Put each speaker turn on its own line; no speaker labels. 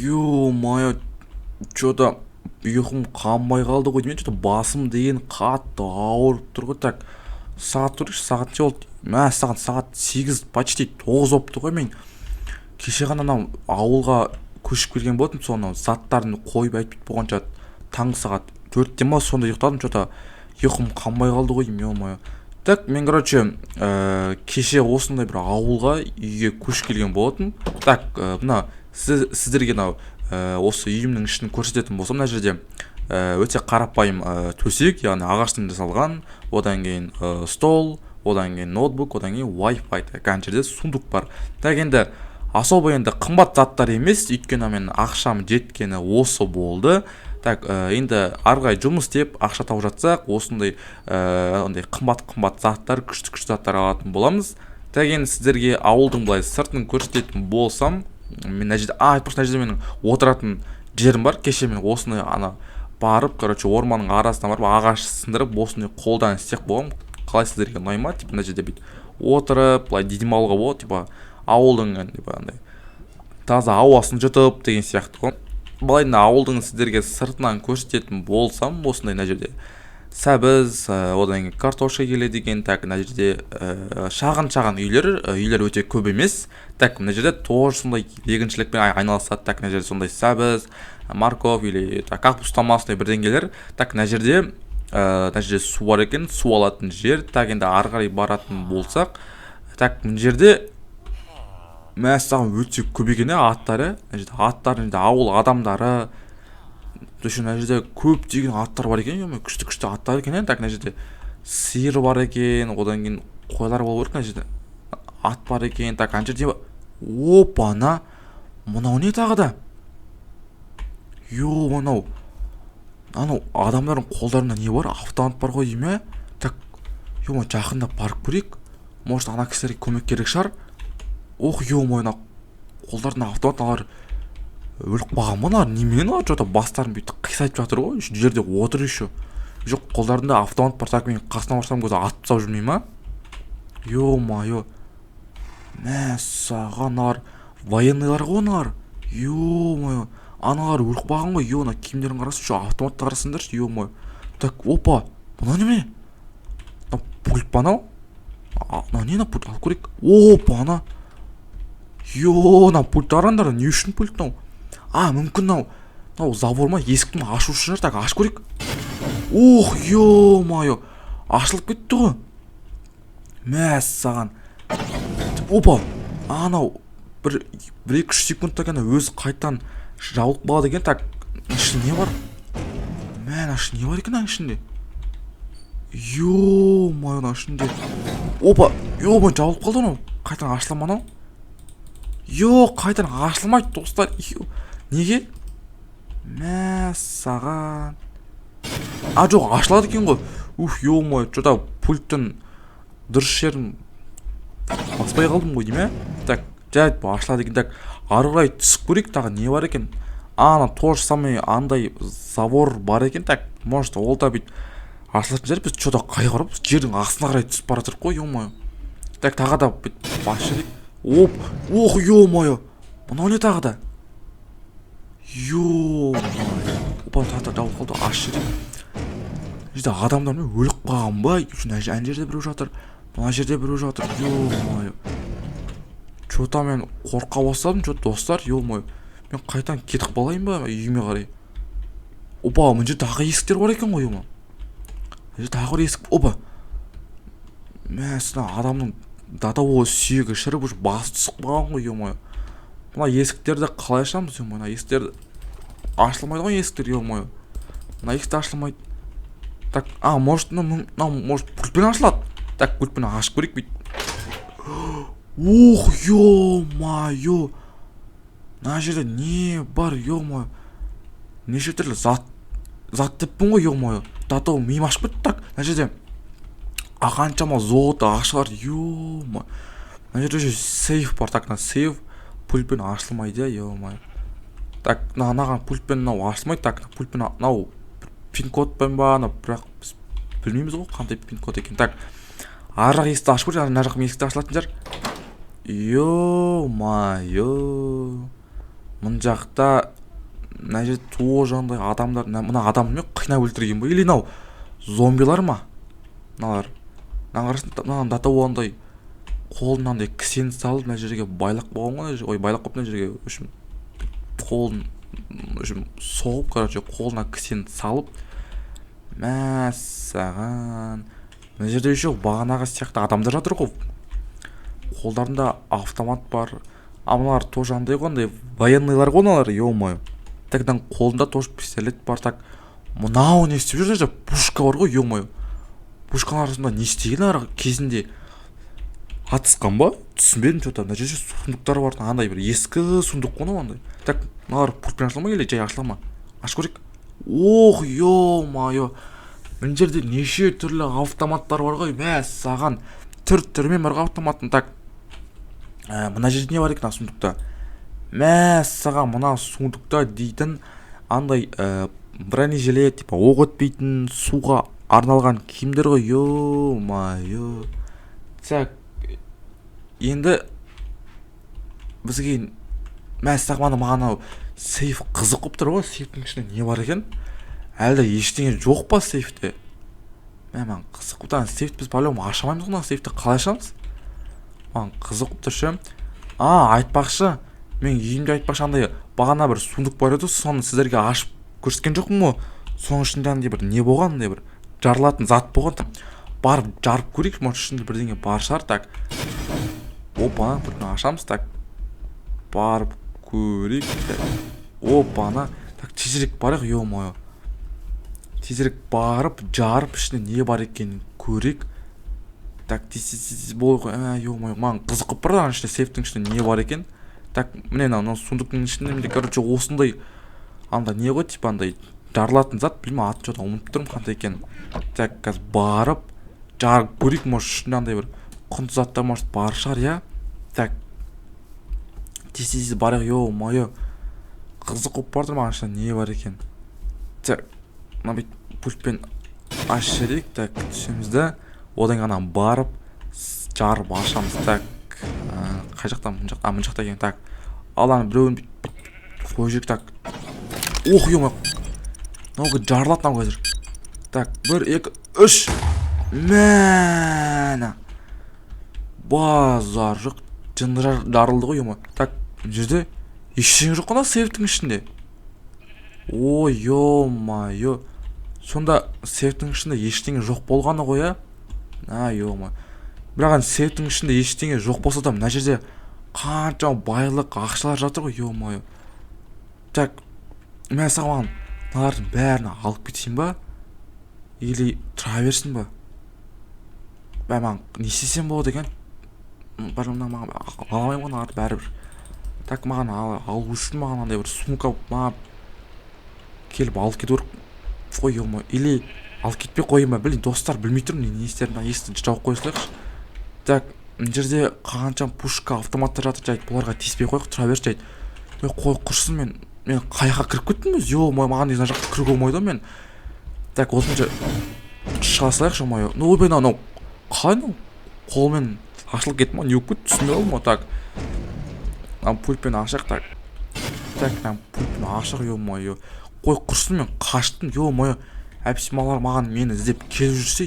Ё-моё, что-то ұйқым қанбай қалды ғой деймін, что-то басым деген қатты ауырып тұр ғой. Так, сағат тұршы, сағат не болды? Сағат 8, почти 9 болыпты ғой. Мен кеше ғана анау ауылға көшіп келген болатынмын, соны заттарын қойып әйтпейт болғанша таңғы сағат 4-те ма сонда ұйықтадым, что-то ұйқым қанбай қалды ғой деймін, ё-моё. Так, мен короче кеше осындай бір ауылға үйге көшіп келген болатын. Так, мына сіздерге мынау осы үйімнің ішін көрсететін болсам, мына жерде өте қарапайым төсек, яғни ағаштан жасалған, одан кейін стол, одан кейін ноутбук, одан кейін Wi-Fi. Так, ана жерде сундук бар. Так, енді особо енді қымбат заттар емес, өйткені мен ақшам жеткені осы болды. Так, енді арғай жұмыс істеп ақша тауып жатсақ, осындай ондай қымбат заттар, күшті заттар алатын боламыз. Так, енді сіздерге ауылдың былай сыртын көрсететін болсам, мен мына жерде мына жерде менің отыратын жерім бар. Кеше мен осындай ана барып, короче, орманның арасына барып ағаш сындырып, осындай қолдан істеп болғам. Қалай сіздерге ұнай ма? Типа мына жерде бүйтіп отырып, былай демалуға болады, типа ауылдың типа андай таза ауасын жұтып деген сияқты ғой. Былай ауылдың сіздерге сыртынан көрсететін болсам, осындай мына жерде сәбіз, одан кейін картошка келеді екен. Так, мына жерде шағын үйлер өте көп емес. Так, мына жерде тоже сондай егіншілікпен айналысады. Так, мына жерде сондай сәбіз, морковь или капуста масындай бірдеңелер. Так, мына жерде су бар екен, су алатын жер. Так, енді ары қарай баратын болсақ, так, мына жерде мәссаған өте көп екен аттары. Аттар, ауыл адамдары, мына жерде көптеген аттар бар екен, күшті аттар екен. Так, мына жерде сиыр бар екен, одан кейін қойлар болу керек. Мына жерде ат бар екен. Так, ана жерде опа-на, мынау не тағы да? Мынау адамдардың қолдарында не бар? Автомат бар ғой деймін. Так, жақында барып көрейік. Может, ана кісілерге көмек керек шығар. Мына қолдарында автомат, алар өліп қалған ба? Немен что-то бастарын бүйтіп қисайтып жатыр ғой. Үш жерде отыр еще. Жоқ, қолдарында автомат бар. Так, мен қасына барсам көзі атып тастап жүрмей ма? Ё-моё. Мәссаған, военныйлар ғой аналар. Ё-моё. Аналар өліп қалған ғой. Мына киімдерін қарасын, şu автоматты қарасыңдаршы. Ё-моё. Так, опа. Мына неме? Пульт па анау? Не пульт? Алып көрейік. Опа, ана. Мына пульт арандар, не үшін пульт мынау? Мүмкін мынау забор ма, есіктің ашу үшін шығар. Так, ашып көрейік. Ё-моё. Ашылып кетті ғой. Мәссаған. Опа. Анау бір 2-3 секундта ғана өзі қайтадан жабылып қалады екен. Так, ішінде не бар? Ішінде не бар екен ішінде? Ё-моё, ішінде. Опа. Жабылып қалды анау. Қайтадан ашыла ма анау? Жоқ, қайтадан ашылмайды, достар. Неге? Мәссаған. Жоқ, ашылады екен ғой. Ё-моё, что-то пульттің дұрыс жерін баспай қалдым ғой деймін. Так, жайт ашылады екен. Так, ары қарай түсіп көрейік, тағы не бар екен? Ана то же самое андай забор бар екен. Так, может, ол да бүйтіп ашылатын жер. Біз что-то қайға барып жердің астына қарай түсіп бара жатырмық қой, ё-моё. Так, тағы да бүйтіп бас жерек. Ё-моё. Мынау не тағы да? Ё-моё. Опа, тағы да жабылып қалды. Аш жерек. Жерде адамдар өліп қалған ба? Ана жерде біреу жатыр. Мына жерде біреу жатыр. Ё-моё. Что-то мен қорқа бастадым, достар. Ё-моё. Мен қайтадан кетіп қалайын ба үйіме қарай? Опа, мына жерде тағы есіктер бар екен ғой, ё-моё. Мына жерде тағы бір есік. Опа. Мәссаған, адамның датауы сүйегі шіріп уже басы түсіп қалған ғой, ё-моё. Мына есіктерді қалай ашамыз, ё-моё? Мына есіктерді ашылмайды ғой, есіктер, ё-моё. Мына есікті ашылмайды. Так, может пультпен ашылады. Так, пультпен ашып көрейік бүйтіп. Ё-моё. Мына жерде не бар, ё-моё? Неше түрлі зат деппін ғой, ё-моё. Датау миым ашып кетті. Так, мына жерде қаншама золото ашылар, ё-моё. Мына жерде сейф бар. Так, сейф пультпен ашылмайды, ё-моё. Так, мынаған пультпен ашылмайды. Так, пультпен пин-кодпен ба, бірақ біз білмейміз ғой қандай пин-код екен. Так, ар жақ есікті ашып көрейік, ана жақ есікті ашылатын шығар. Ё-майо. Мына жақта мына жерде тоже андай адамдар, мына адаммен қинап өлтірген ба, или мынау зомбилар ма мыналар. мына қарасын, мына дата болғандай қолын андай кісен салып мына жерге байлап қойған ғой, ой байлап қойып мына жерге общем қолын общем соғып, короче қолына кісен салып, мәссаған. Мына жерде еще бағанағы сияқты адамдар жатыр ғой, қолдарында автомат бар. Мыналар тоже андай ғой, андай военныйлар ғой мыналар, ё-моё. Так қолында тоже пистолет бар. Так мынау не істеп жүр, пушка бар ғой, ё-моё. Пушканың арасында не істеген ары кезінде атысқан ба, түсінбедім. Что-то мына жерде сундуктар бар, андай бір ескі сундук қой андай. Так мыналар пультпен ашыла ма или жай ашыла ма, ашып көрейік. Ох, ё-моё, мына жерде неше түрлі автоматтар бар ғой, мәссаған. Түр-түрімен бар автоматтың. Так мына жерде не бар екен сундукта? Мәссаған, мына сундукта дейтін андай бронежилет, типа оқ өтпейтін суға арналған киімдер ғой, ё-моё. Так енді бізге мәссаған маған сейф қызық қып тұр ғой. Сейфтің ішінде не бар екен? Әлде ештеңе жоқ па сейфте? Маған қызық қып тұр. Сейфті біз по-любому аша алмаймыз ғой, сейфті қалай ашамыз? Маған қызық қып тұр ше. Айтпақшы, мен үйімде айтпақшы андай бағана бір сундук бар еді, соны сіздерге ашып көрсеткен жоқпын ғой. Соның ішінде андай бір не болған, андай бір жарылатын зат болған. Барып жарып көрейік, может ішінде бірдеңе бар шығар. Так опа, бұны ашамыз. Так барып көрейік. Опа, так тезірек барайық, ё-моё. Тезірек барып жарып ішінде не бар екенін көрейік. Так тез болу ғой, ё-моё, маған қызық қып бар ішінде, сейфтің ішінде не бар екен. Так міне мынау сундуктың ішінде менде короче осындай андай не ғой, типа андай жарылатын зат, білмеймін атын, что-то ұмытып тұрмын қандай екенін. Так қазір барып жарып көрейік, может ішінде андай бір құнды заттар может бар шығар, иә. Так тез барайық, ё-моё, қызық қып бар маған ішінде не бар екен. Так мына бүйтіп пультпен ашып жіберейік. Так түсеміз да одан ғана барып жарып ашамыз. Так қай жақтан? Мына жақта екен. Так ал ана біреуін қойып жіберейік. Так ох, ё-моё, мынау жарылады мынау қазір. Так 1 2 3 мәна базар жоқ, жынды жарылды ғой, ё-моё. Так мына жерде ештеңе жоқ қой сейфтің ішінде. Ой, ё-моё, сонда сейфтің ішінде ештеңе жоқ болғаны ғой, ё-моё. Бірақ сейфтің ішінде ештеңе жоқ болса да мына жерде қанша байлық ақшалар жатыр ғой, ё-моё. Так мәссаған, мыналардың бәрін алып кетейін ба или тұра берсін ба? Маған не істесем болады екен? Маған аламаймын ғой мыналарды бәрібір. Так маған алу үшін маған андай бір сумка маған келіп алып кету керек қой, ё-моё. Или алып кетпей қойын ба, білейін, достар, білмей тұрмын не істерімді. Есікті жауып қоя салайықшы. Так мына жерде қанша пушка автоматтар жатыр, жайды бұларға тиіспей қойық, тұра берші жайды. Қой құрсын, мен қаяққа кіріп кеттім өз, ё-моё, маған мына жаққа кіруге болмайды мен. Так осынша шыға салайықшы, ё-моё. Ойбай, мынау қалай мынау қолмен ашылып кетті ма, не болып кетті, түсінбей қалдым ғой. Так пультпен ашайық. Так пультпен ашық, ё-моё. Қой құрсын, мен қаштым, ё-моё. Әпсімалар маған мені іздеп келіп жүрсе,